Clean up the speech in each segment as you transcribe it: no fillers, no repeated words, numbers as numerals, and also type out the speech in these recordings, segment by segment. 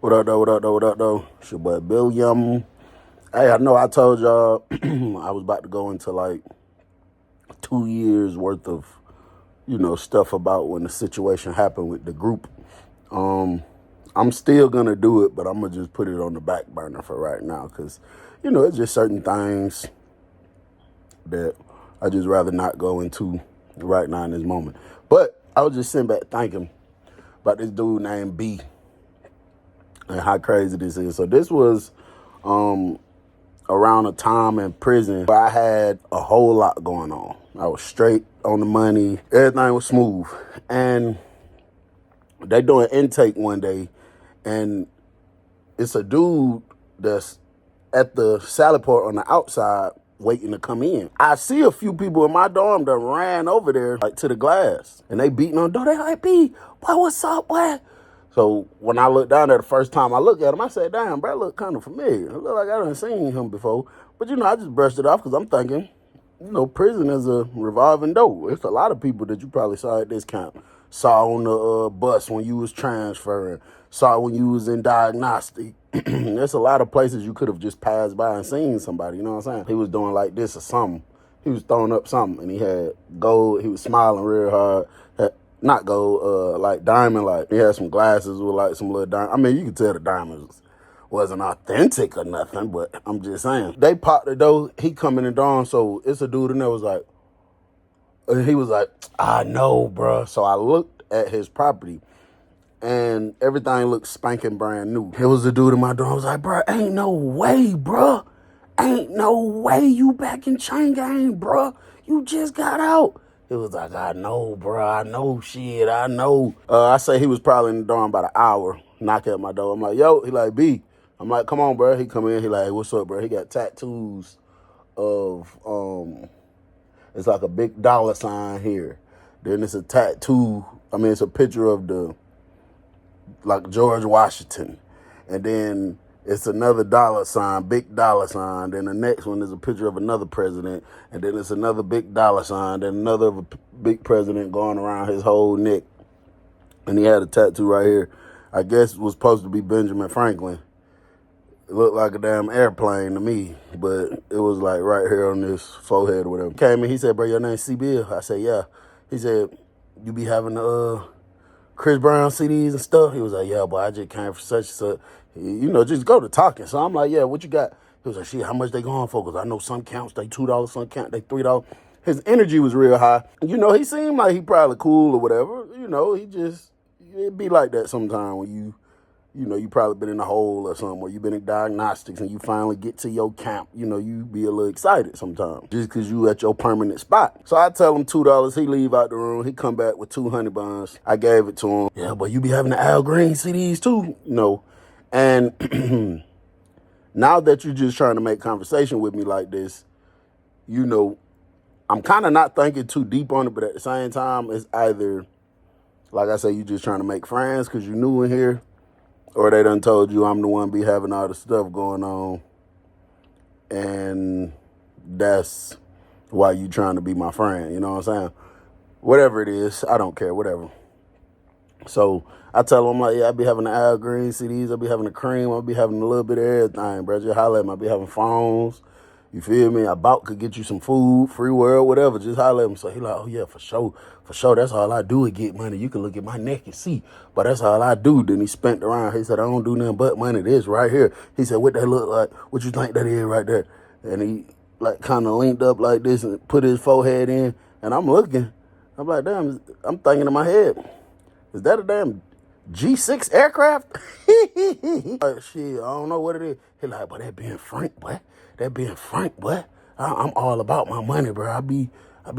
What up, though? What up, though? What up, though? It's your boy Billiam. Hey, I know I told y'all I was about to go into like 2 years worth of, stuff about when the situation happened with the group. I'm still gonna do it, but I'm gonna just put it on the back burner for right now because, it's just certain things that I just rather not go into right now in this moment. But I was just sitting back thinking about this dude named B and how crazy this is. So this was around a time in prison where I had a whole lot going on. I was straight on the money. Everything was smooth. And they doing intake one day, and it's a dude that's at the salad port on the outside waiting to come in. I see a few people in my dorm that ran over there like to the glass, and they beating on the door. They like, B, boy, what's up, boy? So when I looked down there the first time I looked at him, I said, damn, bro, look kind of familiar. It looked like I done seen him before. But, I just brushed it off because I'm thinking, prison is a revolving door. It's a lot of people that you probably saw at this camp. Saw on the bus when you was transferring. Saw when you was in diagnostic. There's a lot of places you could have just passed by and seen somebody, you know what I'm saying? He was doing like this or something. He was throwing up something, and he had gold. He was smiling real hard. Not gold, like diamond, like he had some glasses with like some little diamond. I mean, you could tell the diamonds wasn't authentic or nothing, but I'm just saying. They popped the door, he come in the dorm, so it's a dude in there was like, he was like, I know, bruh. So I looked at his property, and everything looked spanking brand new. It was a dude in my dorm. I was like, bruh, ain't no way, bruh. Ain't no way you back in chain gang, bruh. You just got out. It was like, I know, bro. I know shit. I know. I say he was probably in the dorm about an hour. Knock at my door. I'm like, yo. He like, B. I'm like, come on, bro. He come in. He like, hey, what's up, bro? He got tattoos of, it's like a big dollar sign here. Then it's a tattoo. I mean, it's a picture of like George Washington. And then it's another dollar sign, big dollar sign. Then the next one is a picture of another president. And then it's another big dollar sign. Then another big president going around his whole neck. And he had a tattoo right here. I guess it was supposed to be Benjamin Franklin. It looked like a damn airplane to me. But it was like right here on this forehead or whatever. He came in, he said, bro, your name's C. Bill? I said, yeah. He said, you be having Chris Brown CDs and stuff? He was like, yeah, boy, I just came for such and such. Just go to talking. So I'm like, yeah, what you got? He was like, shit, how much they going for? Because I know some counts, they $2, some count, they $3. His energy was real high. He seemed like he probably cool or whatever. It'd be like that sometime when you probably been in a hole or something, or you been in diagnostics and you finally get to your camp. You be a little excited sometimes just because you at your permanent spot. So I tell him $2. He leave out the room. He come back with 200 bonds. I gave it to him. Yeah, but you be having the Al Green CDs too? And now that you're just trying to make conversation with me like this, I'm kind of not thinking too deep on it, but at the same time, it's either, like I say, you just trying to make friends because you new in here, or they done told you I'm the one be having all the stuff going on, and that's why you trying to be my friend, you know what I'm saying? Whatever it is, I don't care, whatever. So I tell him, like, yeah, I be having the Al Green CDs, I be having the cream, I be having a little bit of everything, bro. Just holler at me. I be having phones, you feel me? I about could get you some food, free world, whatever. Just holler at him. So he like, oh yeah, for sure. That's all I do is get money. You can look at my neck and see, but that's all I do. Then he spent around. He said, I don't do nothing but money. This right here. He said, what that look like? What you think that is right there? And he like kind of linked up like this and put his forehead in. And I'm looking. I'm like, damn, I'm thinking in my head, is that a damn G6 aircraft? Like, shit, I don't know what it is. He like, but that being Frank, boy. That being Frank, boy. I'm all about my money, bro. I be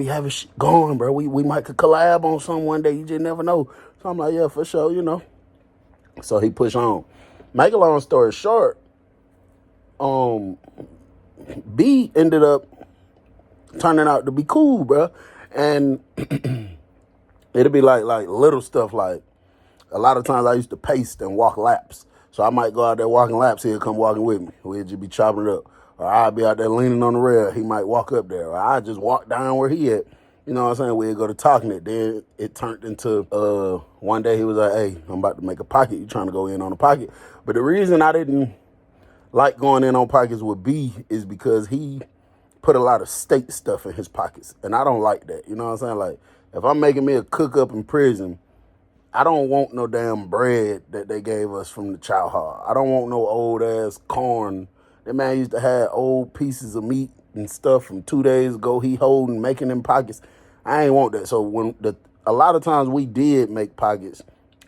having shit going, bro. We might could collab on something one day. You just never know. So I'm like, yeah, for sure, So he push on. Make a long story short, B ended up turning out to be cool, bro. And it'll be like little stuff like, a lot of times I used to pace and walk laps. So I might go out there walking laps. He'll come walking with me. We'll just be chopping it up. Or I'll be out there leaning on the rail. He might walk up there. Or I just walk down where he at. You know what I'm saying? We'd go to talking it. Then it turned into one day he was like, hey, I'm about to make a pocket. You trying to go in on a pocket? But the reason I didn't like going in on pockets with B is because he put a lot of state stuff in his pockets. And I don't like that. You know what I'm saying? Like, if I'm making me a cook up in prison, I don't want no damn bread that they gave us from the chow hall. I don't want no old ass corn. That man used to have old pieces of meat and stuff from 2 days ago. He holding, making them pockets. I ain't want that. So a lot of times we did make pockets,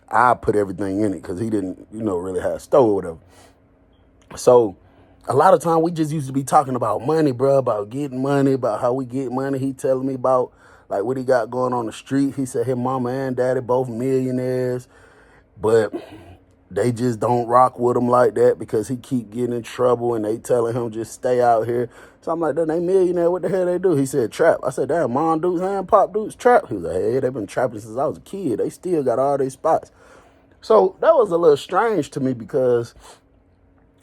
I put everything in it because he didn't, really have a stove or whatever. So a lot of time we just used to be talking about money, bro, about getting money, about how we get money. He telling me about like what he got going on the street. He said his mama and daddy both millionaires, but they just don't rock with him like that because he keep getting in trouble and they telling him just stay out here. So I'm like, they millionaire, what the hell they do? He said trap. I said, damn, mom dudes and pop dudes trap. He was like, hey, they've been trapping since I was a kid. They still got all their spots. So that was a little strange to me because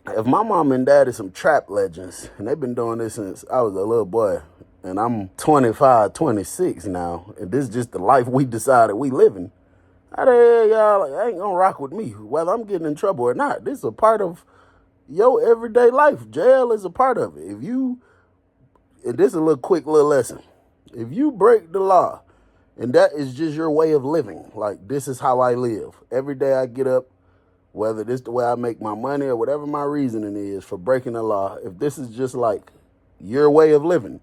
if my mom and dad is some trap legends, and they've been doing this since I was a little boy, and I'm 25, 26 now, and this is just the life we decided we living, how the hell y'all ain't gonna rock with me, whether I'm getting in trouble or not? This is a part of your everyday life. Jail is a part of it. And this is a little lesson. If you break the law, and that is just your way of living, like this is how I live. Every day I get up, whether this the way I make my money or whatever my reasoning is for breaking the law, if this is just like your way of living,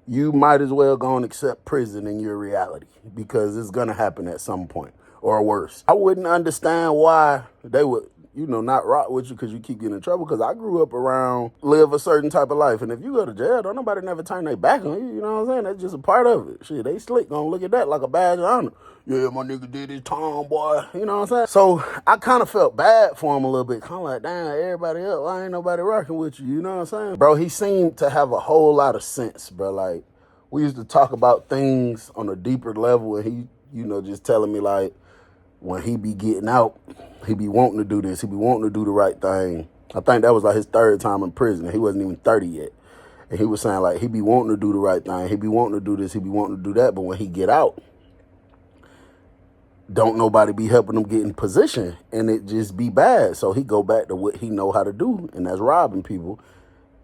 you might as well go and accept prison in your reality because it's going to happen at some point or worse. I wouldn't understand why they would, not rock with you because you keep getting in trouble because I grew up around, live a certain type of life. And if you go to jail, don't nobody never turn their back on you. You know what I'm saying? That's just a part of it. Shit, they slick gonna look at that like a badge of honor. Yeah, my nigga did his time, boy. You know what I'm saying? So I kind of felt bad for him a little bit. Kind of like, damn, everybody else, why ain't nobody rocking with you? You know what I'm saying? Bro, he seemed to have a whole lot of sense, bro. Like, we used to talk about things on a deeper level, and he, just telling me, like, when he be getting out, he be wanting to do this. He be wanting to do the right thing. I think that was like his third time in prison. He wasn't even 30 yet. And he was saying, like, he be wanting to do the right thing. He be wanting to do this. He be wanting to do that. But when he get out, don't nobody be helping him get in position. And it just be bad. So he go back to what he know how to do. And that's robbing people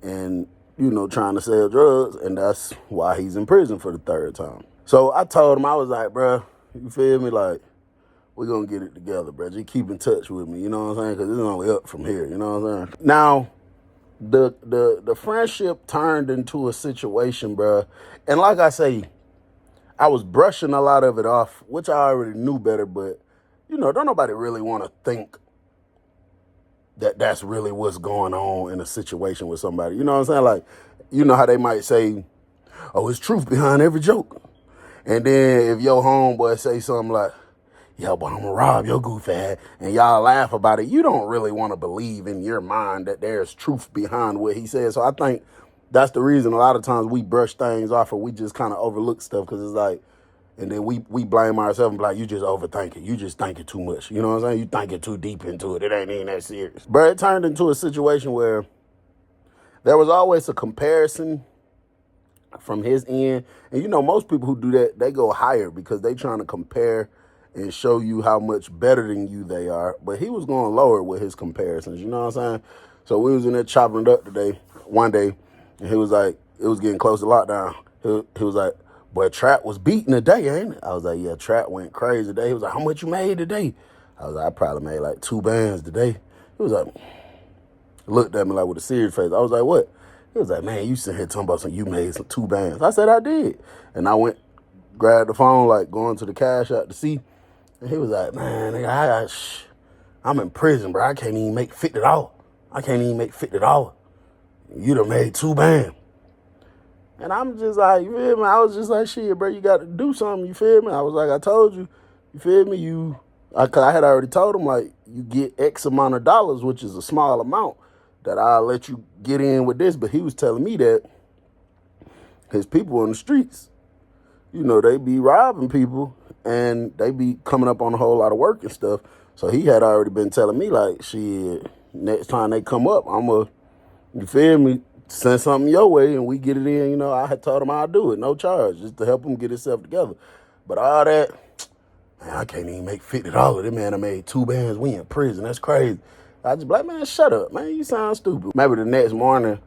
and, trying to sell drugs. And that's why he's in prison for the third time. So I told him, I was like, bro, you feel me? Like, we're going to get it together, bro. Just keep in touch with me, you know what I'm saying? Because it's only up from here, you know what I'm saying? Now, the friendship turned into a situation, bro. And like I say, I was brushing a lot of it off, which I already knew better. But, don't nobody really want to think that that's really what's going on in a situation with somebody. You know what I'm saying? Like, you know how they might say, oh, it's truth behind every joke. And then if your homeboy say something like, yo, but I'm gonna rob your goof ass, and y'all laugh about it, you don't really want to believe in your mind that there's truth behind what he said. So I think that's the reason a lot of times we brush things off or we just kind of overlook stuff because it's like, and then we blame ourselves and be like, you just overthink it. You just think it too much. You know what I'm saying? You think it too deep into it. It ain't even that serious. But it turned into a situation where there was always a comparison from his end. And most people who do that, they go higher because they trying to compare and show you how much better than you they are. But he was going lower with his comparisons, you know what I'm saying? So we was in there chopping it up one day, and he was like, it was getting close to lockdown. He was like, boy, Trap was beating today, ain't it? I was like, yeah, Trap went crazy today. He was like, how much you made today? I was like, I probably made like 2 bands today. He was like, looked at me like with a serious face. I was like, what? He was like, man, you sitting here talking about some you made some 2 bands. I said, I did. And I went, grabbed the phone, like going to the cash out to see. And he was like, man, nigga, I'm in prison, bro. I can't even make $50. I can't even make $50. You done made 2 bands. And I'm just like, you feel me? I was just like, shit, bro, you got to do something, you feel me? I was like, I told you, you feel me? Cause I had already told him, like, you get X amount of dollars, which is a small amount, that I'll let you get in with this. But he was telling me that his people on the streets, they be robbing people and they be coming up on a whole lot of work and stuff. So he had already been telling me, like, shit, next time they come up, you feel me, send something your way and we get it in. You know, I had told him I'd do it, no charge, just to help him get himself together. But all that, man, I can't even make $50. This man I made 2 bands. We in prison. That's crazy. I just be like, man, shut up, man. You sound stupid. Maybe the next morning,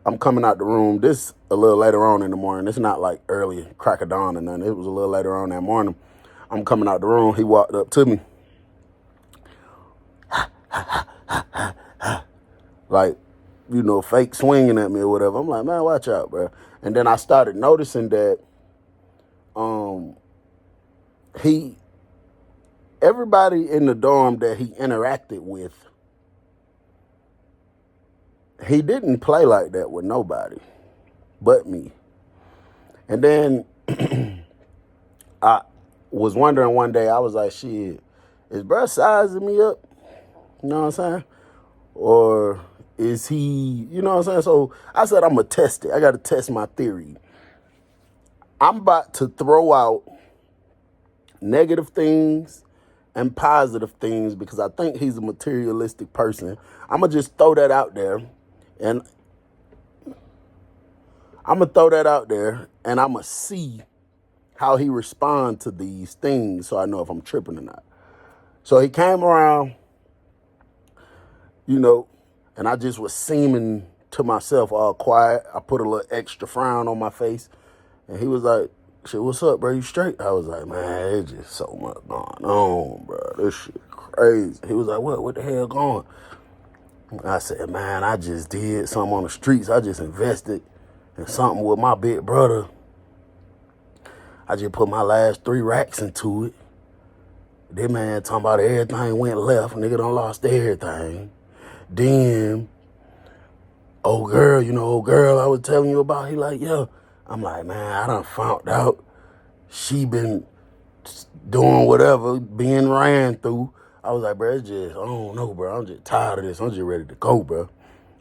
I'm coming out the room. This a little later on in the morning. It's not like early crack of dawn or nothing. It was a little later on that morning. I'm coming out the room. He walked up to me. Like, you know, fake swinging at me or whatever. I'm like, man, watch out, bro. And then I started noticing that everybody in the dorm that he interacted with, he didn't play like that with nobody but me. And then I was wondering one day, I was like, shit, is bruh sizing me up? You know what I'm saying? Or is he, you know what I'm saying? So I said, I'm going to test it. I got to test my theory. I'm about to throw out negative things and positive things because I think he's a materialistic person. I'm going to just throw that out there. And I'm going to throw that out there and I'm going to see how he responds to these things so I know if I'm tripping or not. So he came around, you know, and I just was seeming to myself all quiet. I put a little extra frown on my face. And he was like, shit, what's up, bro? You straight? I was like, man, it's just so much going on, bro. This shit crazy. He was like, what the hell going? I said, man, I just did something on the streets. I just invested in something with my big brother. I just put my last 3 racks into it. That man talking about everything went left. Nigga done lost everything. Then, old girl I was telling you about, he like, yeah. I'm like, man, I done found out she been doing whatever, being ran through. I was like, bro, it's just, I don't know, bro. I'm just tired of this. I'm just ready to go, bro.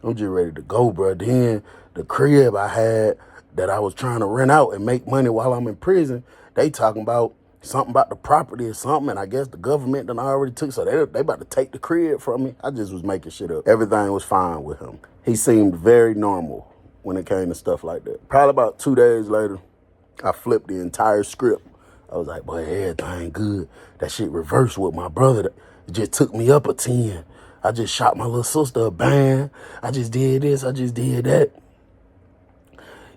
Then the crib I had that I was trying to rent out and make money while I'm in prison, they talking about something about the property or something, and I guess the government done already took, so they about to take the crib from me. I just was making shit up. Everything was fine with him. He seemed very normal when it came to stuff like that. Probably about 2 days later, I flipped the entire script. I was like, boy, everything good. That shit reversed with my brother. It just took me up a 10. I just shot my little sister a band. I just did this. I just did that.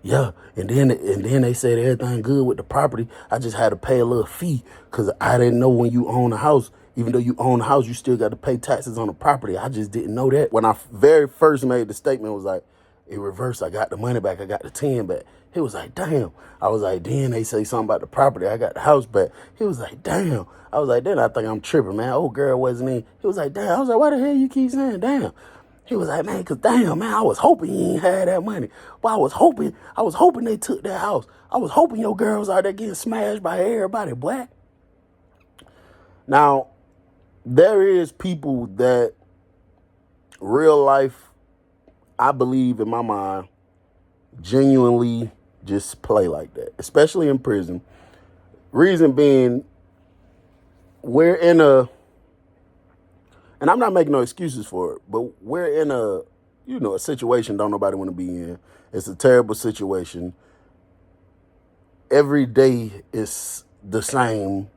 Yeah, and then they said everything good with the property. I just had to pay a little fee because I didn't know when you own a house, even though you own a house, you still got to pay taxes on the property. I just didn't know that. When I very first made the statement, it was like, it reversed. I got the money back. I got the 10 back. He was like, damn. I was like, then they say something about the property. I got the house back. He was like, damn. I was like, then I think I'm tripping, man. Old girl wasn't in. He was like, damn. I was like, why the hell you keep saying damn? He was like, man, because damn, man, I was hoping you ain't had that money. But I was hoping they took that house. I was hoping your girls out there getting smashed by everybody, boy. Now, there is people that real life, I believe in my mind, genuinely just play like that, especially in prison. Reason being, we're in a, and I'm not making no excuses for it, but we're in a, a situation don't nobody want to be in. It's a terrible situation. Every day is the same.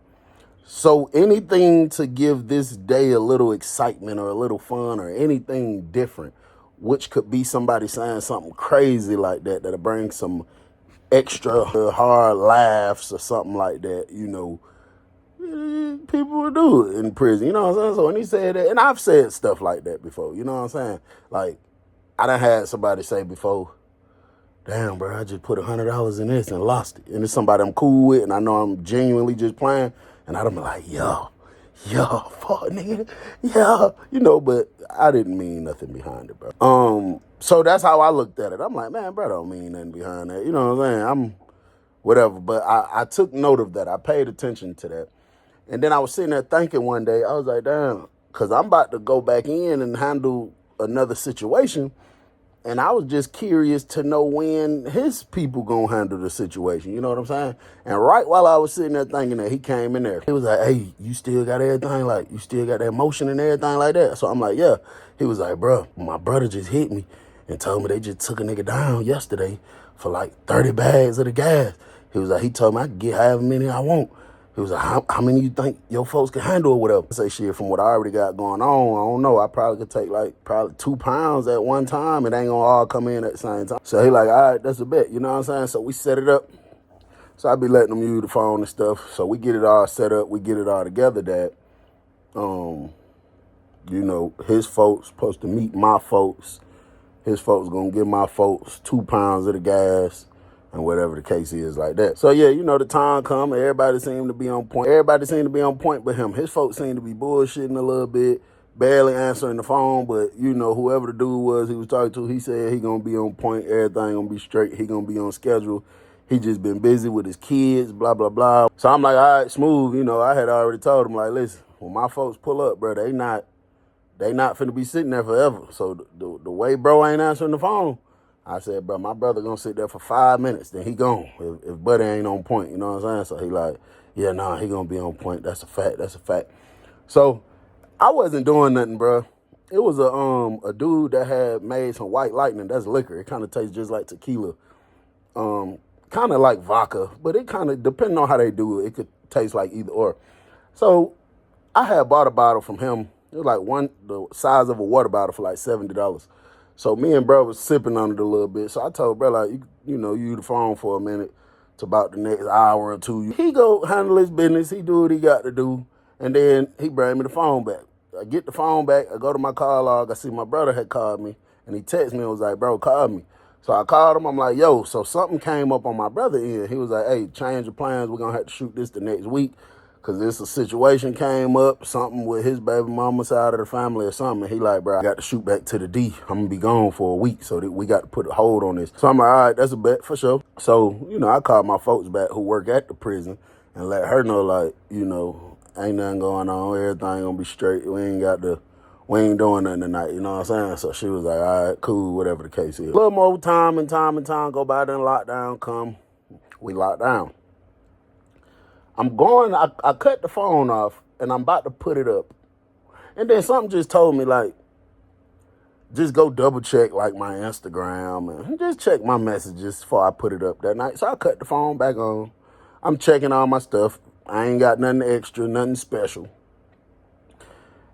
So anything to give this day a little excitement or a little fun or anything different, which could be somebody saying something crazy like that, that'll bring some extra hard laughs or something like that, people will do it in prison, you know what I'm saying? So when he said that, and I've said stuff like that before, you know what I'm saying? Like, I done had somebody say before, damn, bro, I just put $100 in this and lost it. And it's somebody I'm cool with, and I know I'm genuinely just playing, and I'd be like, yo, fuck, nigga, but I didn't mean nothing behind it, bro. So that's how I looked at it. I'm like, man, bro, I don't mean nothing behind that. You know what I'm saying? I'm whatever. But I took note of that. I paid attention to that. And then I was sitting there thinking one day, I was like, damn, because I'm about to go back in and handle another situation. And I was just curious to know when his people gonna handle the situation. You know what I'm saying? And right while I was sitting there thinking that, he came in there. He was like, hey, you still got everything? Like, you still got that motion and everything like that? So I'm like, yeah. He was like, bro, my brother just hit me. and told me they just took a nigga down yesterday for like 30 bags of the gas. He told me I could get however many I want. He was like, how many you think your folks can handle or whatever? I say, shit, from what I already got going on, I don't know. I probably could take like probably 2 pounds at one time. It ain't gonna all come in at the same time. So he like, all right, that's a bet. You know what I'm saying? So we set it up. So I be letting them use the phone and stuff. So we get it all set up. We get it all together that, his folks supposed to meet my folks. His folks gonna give my folks 2 pounds of the gas and whatever the case is like that. So yeah, the time come, everybody seemed to be on point. Everybody seemed to be on point but him. His folks seemed to be bullshitting a little bit, barely answering the phone, but whoever the dude was he was talking to, he said he gonna be on point, everything gonna be straight, he gonna be on schedule. He just been busy with his kids, blah, blah, blah. So I'm like, all right, smooth. I had already told him, like, listen, when my folks pull up, bro, they not finna be sitting there forever. So the way bro ain't answering the phone, I said, bro, my brother gonna sit there for 5 minutes, then he gone. If buddy ain't on point, you know what I'm saying? So he like, yeah, nah, he gonna be on point. That's a fact. So I wasn't doing nothing, bro. It was a dude that had made some white lightning. That's liquor. It kind of tastes just like tequila. Kind of like vodka, but it kind of, depending on how they do it, it could taste like either or. So I had bought a bottle from him. It was like the size of a water bottle for like $70. So me and bro was sipping on it a little bit. So I told bro, like, use the phone for a minute to about the next hour or two. He go handle his business. He do what he got to do. And then he bring me the phone back. I get the phone back. I go to my call log. I see my brother had called me. And he texted me and was like, bro, call me. So I called him. I'm like, yo, so something came up on my brother end. He was like, hey, change your plans. We're going to have to shoot this the next week because this a situation came up, something with his baby mama side of the family or something. And he like, bro, I got to shoot back to the D. I'm going to be gone for a week, so that we got to put a hold on this. So I'm like, all right, that's a bet for sure. So, I called my folks back who work at the prison and let her know, like, ain't nothing going on. Everything going to be straight. We ain't doing nothing tonight, you know what I'm saying? So she was like, all right, cool, whatever the case is. A little more time go by, then lockdown come. We locked down. I cut the phone off, and I'm about to put it up. And then something just told me, like, just go double check, like, my Instagram, and just check my messages before I put it up that night. So I cut the phone back on. I'm checking all my stuff. I ain't got nothing extra, nothing special.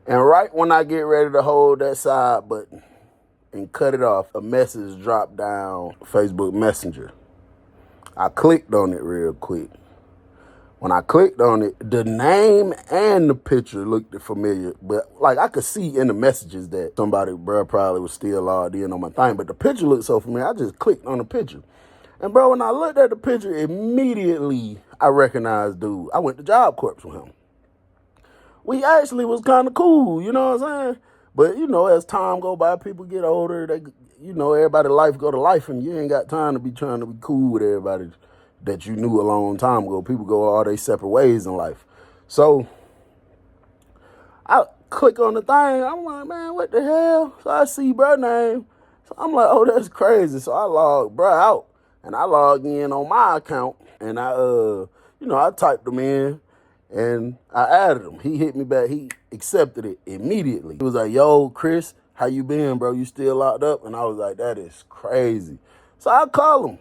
And right when I get ready to hold that side button and cut it off, a message dropped down Facebook Messenger. I clicked on it real quick. When I clicked on it, the name and the picture looked familiar, but like I could see in the messages that somebody, bro, probably was still logged in on my thing, but the picture looked so familiar, I just clicked on the picture. And bro, when I looked at the picture, immediately I recognized dude. I went to Job Corps with him. We actually was kind of cool, you know what I'm saying? But, as time go by, people get older, everybody life go to life, and you ain't got time to be trying to be cool with everybody that you knew a long time ago. People go all their separate ways in life. So I click on the thing. I'm like, man, what the hell? So I see bro name. So I'm like, oh, that's crazy. So I log bro out, and I log in on my account, and I typed them in. And I added him. He hit me back. He accepted it immediately. He was like, yo, Chris, how you been, bro? You still locked up? And I was like, that is crazy. So I call him.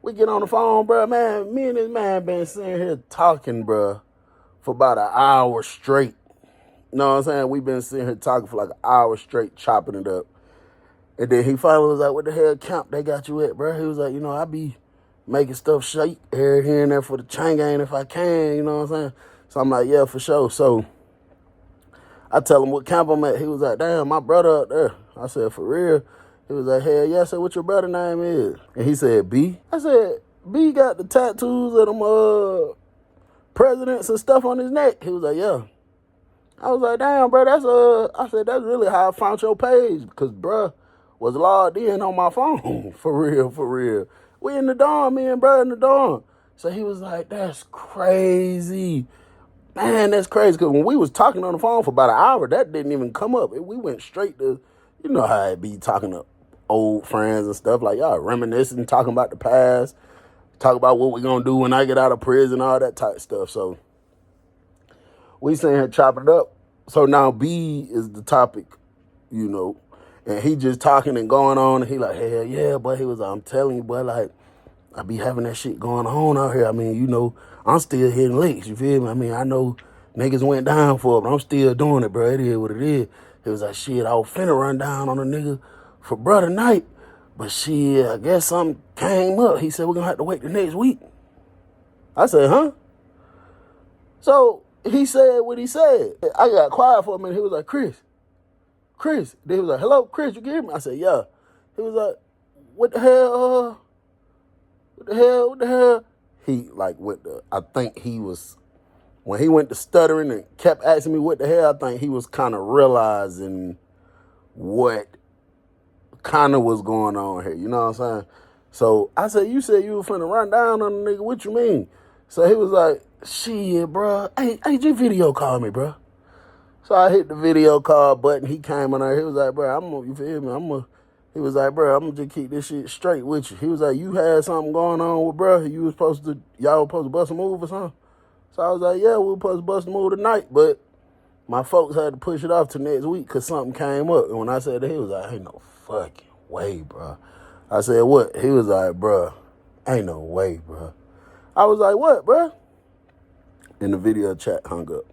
We get on the phone, bro. Man, me and this man been sitting here talking, bro, for about an hour straight. You know what I'm saying? We've been sitting here talking for like an hour straight, chopping it up. And then he finally was like, what the hell camp they got you at, bro? He was like, I be making stuff shake here and there for the chain gang if I can, you know what I'm saying? So I'm like, yeah, for sure. So I tell him what camp I'm at. He was like, damn, my brother up there. I said, for real? He was like, hell yeah. I said, what your brother name is? And he said, B. I said, B got the tattoos of them presidents and stuff on his neck. He was like, yeah. I was like, damn, bro, I said, that's really how I found your page, because bruh was logged in on my phone. For real. We in the dorm, me and bro in the dorm. So he was like, that's crazy. Man, that's crazy. Because when we was talking on the phone for about an hour, that didn't even come up. We went straight to, you know how it be, talking to old friends and stuff. Like, y'all reminiscing, talking about the past, talk about what we going to do when I get out of prison, all that type of stuff. So we sitting here chopping it up. So now B is the topic, And he just talking and going on. And he like, hell yeah, boy. He was like, I'm telling you, boy, like, I be having that shit going on out here. I mean, you know, I'm still hitting licks, you feel me? I mean, I know niggas went down for it, but I'm still doing it, bro. It is what it is. It was like, shit, I was finna run down on a nigga for bro tonight. But shit, I guess something came up. He said, we're gonna have to wait the next week. I said, huh? So he said what he said. I got quiet for a minute. He was like, Chris. Then he was like, hello, Chris, you can hear me? I said, yeah. He was like, what the hell? What the hell? He, like, I think he was, when he went to stuttering and kept asking me what the hell, I think he was kind of realizing what kind of was going on here. You know what I'm saying? So I said, you said you were finna run down on the nigga. What you mean? So he was like, shit, bro. Hey, just video call me, bro. So I hit the video call button. He came on there. He was like, bro, you feel me? He was like, bro, I'm going to just keep this shit straight with you. He was like, you had something going on with bro. Y'all were supposed to bust a move or something? So I was like, yeah, we were supposed to bust a move tonight, but my folks had to push it off to next week because something came up. And when I said that, he was like, ain't no fucking way, bro. I said, what? He was like, bro, ain't no way, bro. I was like, what, bro? And the video chat hung up.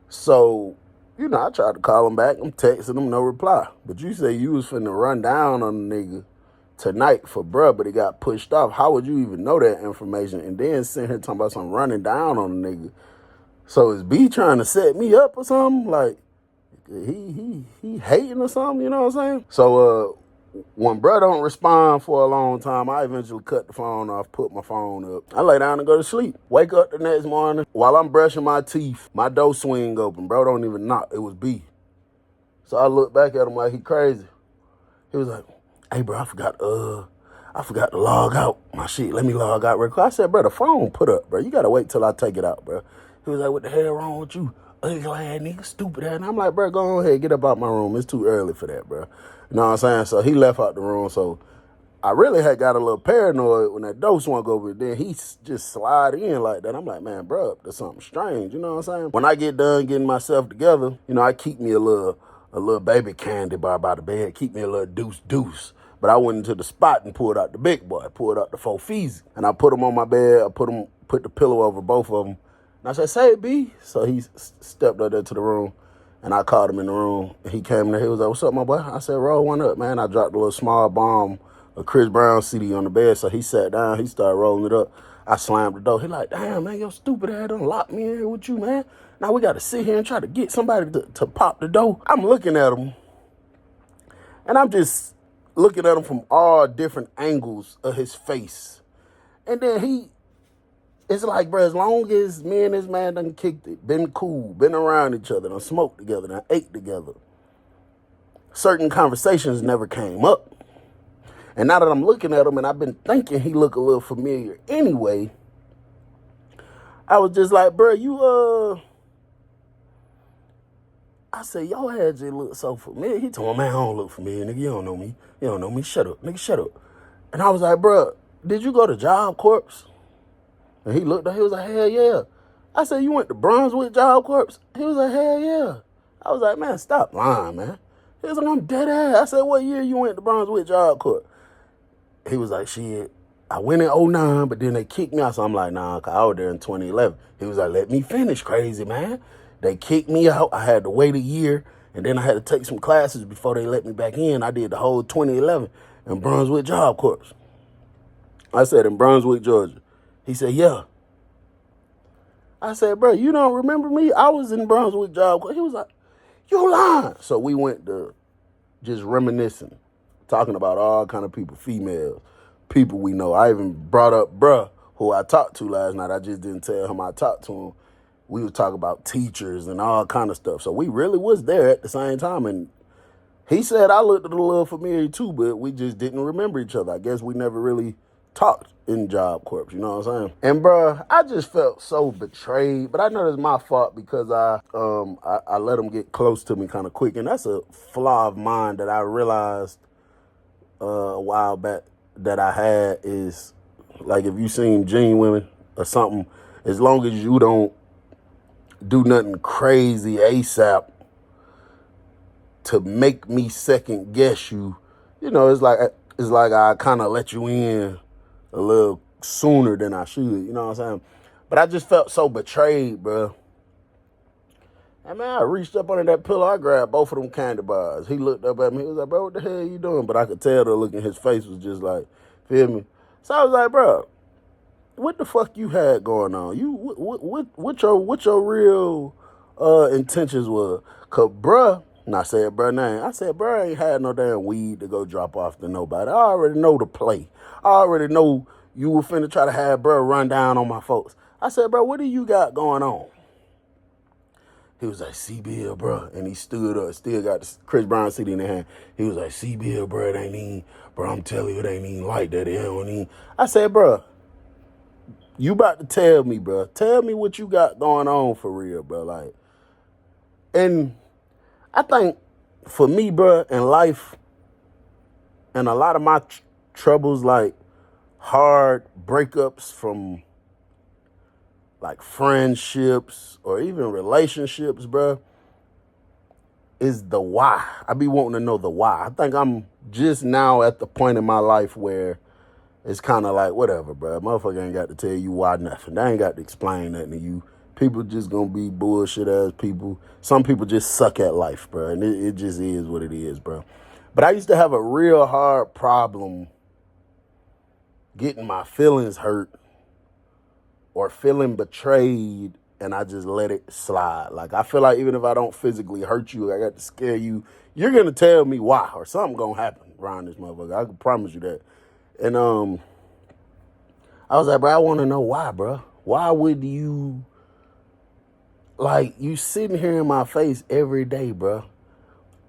So, you know, I tried to call him back. I'm texting him, no reply. But you say you was finna run down on the nigga tonight for bruh, but it got pushed off. How would you even know that information? And then sitting here talking about some running down on the nigga. So is B trying to set me up or something? Like, he hating or something, you know what I'm saying? So, when bruh don't respond for a long time, I eventually cut the phone off, put my phone up. I lay down and go to sleep. Wake up the next morning. While I'm brushing my teeth, my door swing open. Bro don't even knock. It was B. So I look back at him like he crazy. He was like, hey, bro, I forgot to log out my shit. Let me log out real quick. I said, bro, the phone put up, bro. You got to wait till I take it out, bro. He was like, what the hell wrong with you? Ugly ass nigga, stupid ass. And I'm like, bro, go ahead, get up out my room. It's too early for that, bro. You know what I'm saying? So he left out the room. So I really had got a little paranoid when that door swung over. Then he just slide in like that. I'm like, man, bro, there's something strange. You know what I'm saying? When I get done getting myself together, you know, I keep me a little baby candy bar by the bed. Keep me a little deuce. But I went into the spot and pulled out the big boy. Pulled out the 4 Feezy. And I put them on my bed. I put the pillow over both of them. And I said, say it, B. So he stepped up there to the room. And I called him in the room. And he came in there. He was like, what's up, my boy? I said, roll one up, man. I dropped a little small bomb of Chris Brown CD on the bed. So he sat down. He started rolling it up. I slammed the door. He like, damn, man, your stupid ass done locked me in here with you, man. Now we got to sit here and try to get somebody to pop the door. I'm looking at him. And I'm just looking at him from all different angles of his face. And then it's like, bro, as long as me and this man done kicked it, been cool, been around each other, done smoked together, done ate together, certain conversations never came up. And now that I'm looking at him and I've been thinking he look a little familiar anyway, I was just like, bro, I said, your head just look so familiar. He told me, man, I don't look familiar, nigga. You don't know me. You don't know me. Shut up, nigga, shut up. And I was like, bro, did you go to Job Corps? And he looked at, he was like, hell yeah. I said, you went to Brunswick Job Corps? He was like, hell yeah. I was like, man, stop lying, man. He was like, I'm dead ass. I said, what year you went to Brunswick Job Corps? He was like, shit, I went in 2009, but then they kicked me out. So I'm like, nah, cause I was there in 2011. He was like, let me finish, crazy man. They kicked me out. I had to wait a year, and then I had to take some classes before they let me back in. I did the whole 2011 in Brunswick Job Corps. I said, in Brunswick, Georgia. He said, yeah. I said, bro, you don't remember me? I was in Brunswick Job Corps. He was like, you lying. So we went to just reminiscing, talking about all kind of people, females, people we know. I even brought up bruh, who I talked to last night. I just didn't tell him I talked to him. We was talking about teachers and all kind of stuff. So we really was there at the same time. And he said I looked a little familiar too, but we just didn't remember each other. I guess we never really talked in Job Corps, you know what I'm saying? And bruh, I just felt so betrayed, but I know it's my fault because I let him get close to me kind of quick. And that's a flaw of mine that I realized a while back that I had is, like, if you seen Genuine or something, as long as you don't do nothing crazy ASAP, to make me second guess you, it's like I kind of let you in a little sooner than I should, you know what I'm saying? But I just felt so betrayed, bro. And man, I reached up under that pillow, I grabbed both of them candy bars. He looked up at me, he was like, bro, what the hell you doing? But I could tell the look in his face was just like, feel me? So I was like, bro, what the fuck you had going on? You what your real intentions were? Cause bruh, and I said bruh name. I said bruh ain't had no damn weed to go drop off to nobody. I already know the play. I already know you were finna try to have bruh run down on my folks. I said, bro, what do you got going on? He was like, C-Bill, bro. And he stood up, still got the Chris Brown CD in his hand. He was like, C-Bill, bro, it ain't even, bro, I'm telling you, it ain't even like that. It don't even. I said, bro, you about to tell me, bro. Tell me what you got going on for real, bro. Like, and I think for me, bro, in life, and a lot of my troubles, like hard breakups from like friendships or even relationships, bro, is the why. I be wanting to know the why. I think I'm just now at the point in my life where it's kind of like, whatever, bro. Motherfucker ain't got to tell you why nothing. They ain't got to explain nothing to you. People just gonna be bullshit ass people. Some people just suck at life, bro. And it just is what it is, bro. But I used to have a real hard problem getting my feelings hurt or feeling betrayed, and I just let it slide. Like, I feel like even if I don't physically hurt you, I got to scare you, you're going to tell me why, or something going to happen around this motherfucker. I can promise you that. And I was like, bro, I want to know why, bro. Why would you, like, you sitting here in my face every day, bro.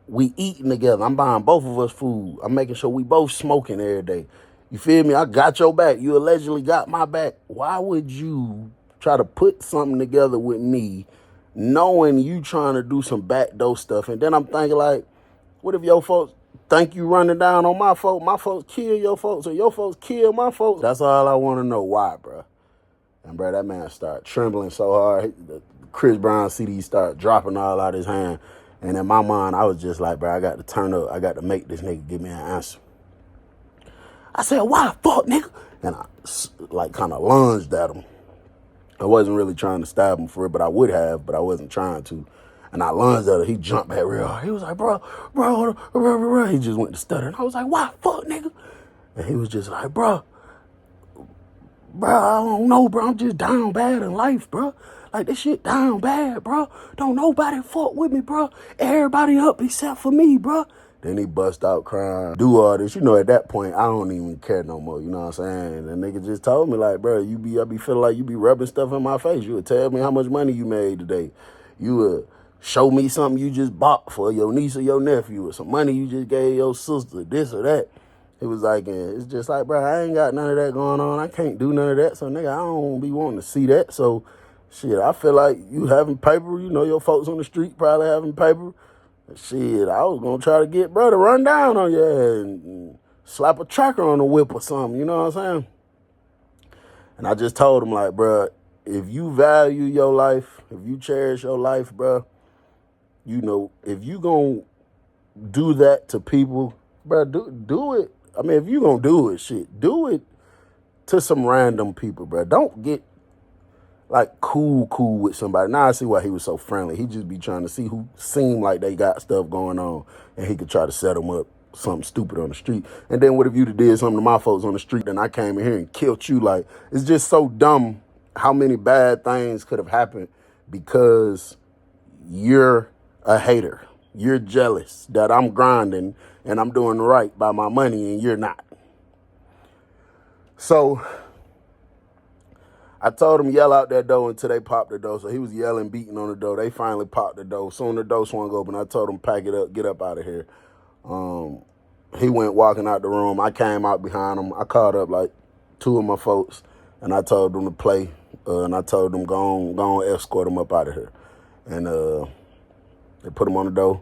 We eating together. I'm buying both of us food. I'm making sure we both smoking every day. You feel me? I got your back. You allegedly got my back. Why would you try to put something together with me knowing you trying to do some backdoor stuff? And then I'm thinking, like, what if your folks think you running down on my folks kill your folks, or your folks kill my folks? That's all I want to know. Why, bro? And, bro, that man started trembling so hard. The Chris Brown CD started dropping all out his hand. And in my mind, I was just like, bro, I got to turn up. I got to make this nigga give me an answer. I said, why the fuck, nigga? And I, like, kind of lunged at him. I wasn't really trying to stab him for it, but I would have, but I wasn't trying to. And I lunged at him. He jumped back real hard. He was like, bro. He just went to stutter. And I was like, why the fuck, nigga? And he was just like, bro, I don't know, bro. I'm just down bad in life, bro. Like, this shit down bad, bro. Don't nobody fuck with me, bro. Everybody up except for me, bro. Then he bust out crying, do all this. You know, at that point, I don't even care no more. You know what I'm saying? And the nigga just told me, like, bro, I be feeling like you be rubbing stuff in my face. You would tell me how much money you made today. You would show me something you just bought for your niece or your nephew, or some money you just gave your sister, this or that. It was like, it's just like, bro, I ain't got none of that going on. I can't do none of that. So, nigga, I don't be wanting to see that. So, shit, I feel like you having paper. You know, your folks on the street probably having paper. Shit, I was going to try to get bro to run down on you and slap a tracker on the whip or something, you know what I'm saying? And I just told him, like, bro, if you value your life, if you cherish your life, bro, you know, if you going to do that to people, bro, do it. I mean, if you going to do it, shit, do it to some random people, bro. Don't get like cool with somebody. Now I see why he was so friendly. He just be trying to see who seem like they got stuff going on, and he could try to set them up something stupid on the street. And then what if you did something to my folks on the street and I came in here and killed you? Like, it's just so dumb how many bad things could have happened because you're a hater. You're jealous that I'm grinding and I'm doing right by my money and you're not. So I told him yell out that door until they popped the door. So he was yelling, beating on the door. They finally popped the door. Soon the door swung open. I told him, pack it up, get up out of here. He went walking out the room. I came out behind him. I called up like two of my folks, and I told them to play. And I told them, go on, escort him up out of here. And they put him on the door.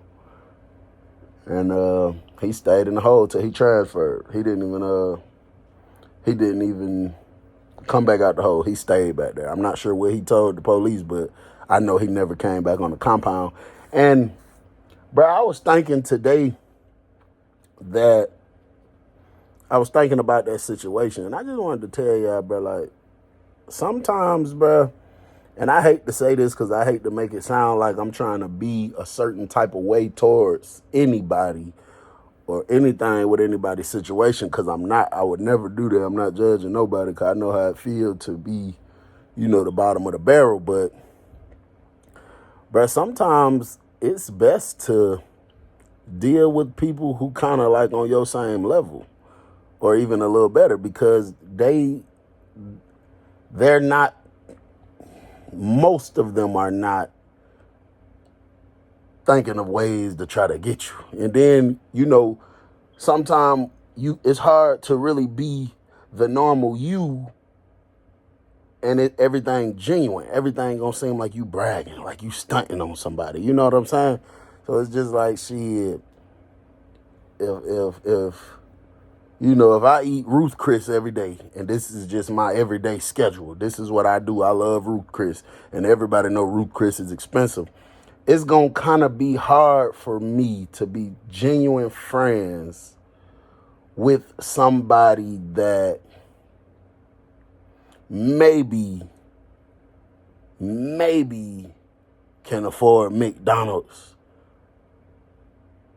And he stayed in the hole till he transferred. He didn't even come back out the hole. He stayed back there. I'm not sure what he told the police, but I know he never came back on the compound. And Bro, I was thinking today that I was thinking about that situation, and I just wanted to tell y'all, bro, like, sometimes, bro, and I hate to say this because I hate to make it sound like I'm trying to be a certain type of way towards anybody or anything with anybody's situation, because I'm not. I would never do that. I'm not judging nobody because I know how it feels to be, the bottom of the barrel. But, bro, sometimes it's best to deal with people who kind of like on your same level or even a little better, because they're not, most of them are not thinking of ways to try to get you. And then, sometimes it's hard to really be the normal you and everything genuine. Everything gonna seem like you bragging, like you stunting on somebody. You know what I'm saying? So it's just like, shit, if I eat Ruth Chris every day, and this is just my everyday schedule, this is what I do. I love Ruth Chris, and everybody know Ruth Chris is expensive. It's going to kind of be hard for me to be genuine friends with somebody that maybe can afford McDonald's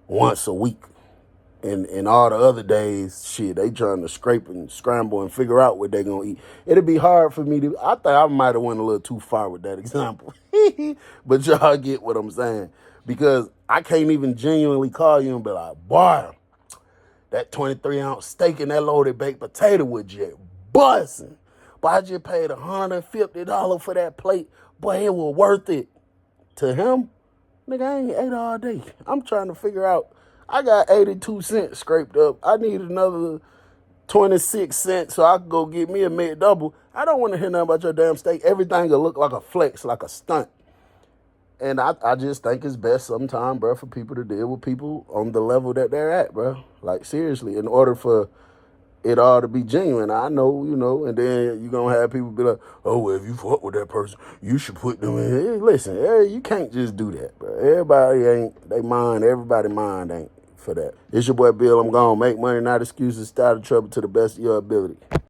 once a week. And all the other days, shit, they trying to scrape and scramble and figure out what they gonna eat. It'd be hard for me I think I might have went a little too far with that example. But y'all get what I'm saying. Because I can't even genuinely call you and be like, boy, that 23-ounce steak and that loaded baked potato was just busting. But I just paid $150 for that plate. Boy, it was worth it. To him, nigga, I ain't ate all day. I'm trying to figure out, I got 82 cents scraped up. I need another 26 cents so I can go get me a McDouble. I don't want to hear nothing about your damn steak. Everything will look like a flex, like a stunt. And I just think it's best sometimes, bro, for people to deal with people on the level that they're at, bro. Like, seriously, in order for it all to be genuine. I know, and then you're going to have people be like, oh, well, if you fuck with that person, you should put them in. Hey, listen, you can't just do that, bro. Everybody mind ain't for that. It's your boy Bill. I'm gone. Make money, not excuses. Start of trouble to the best of your ability.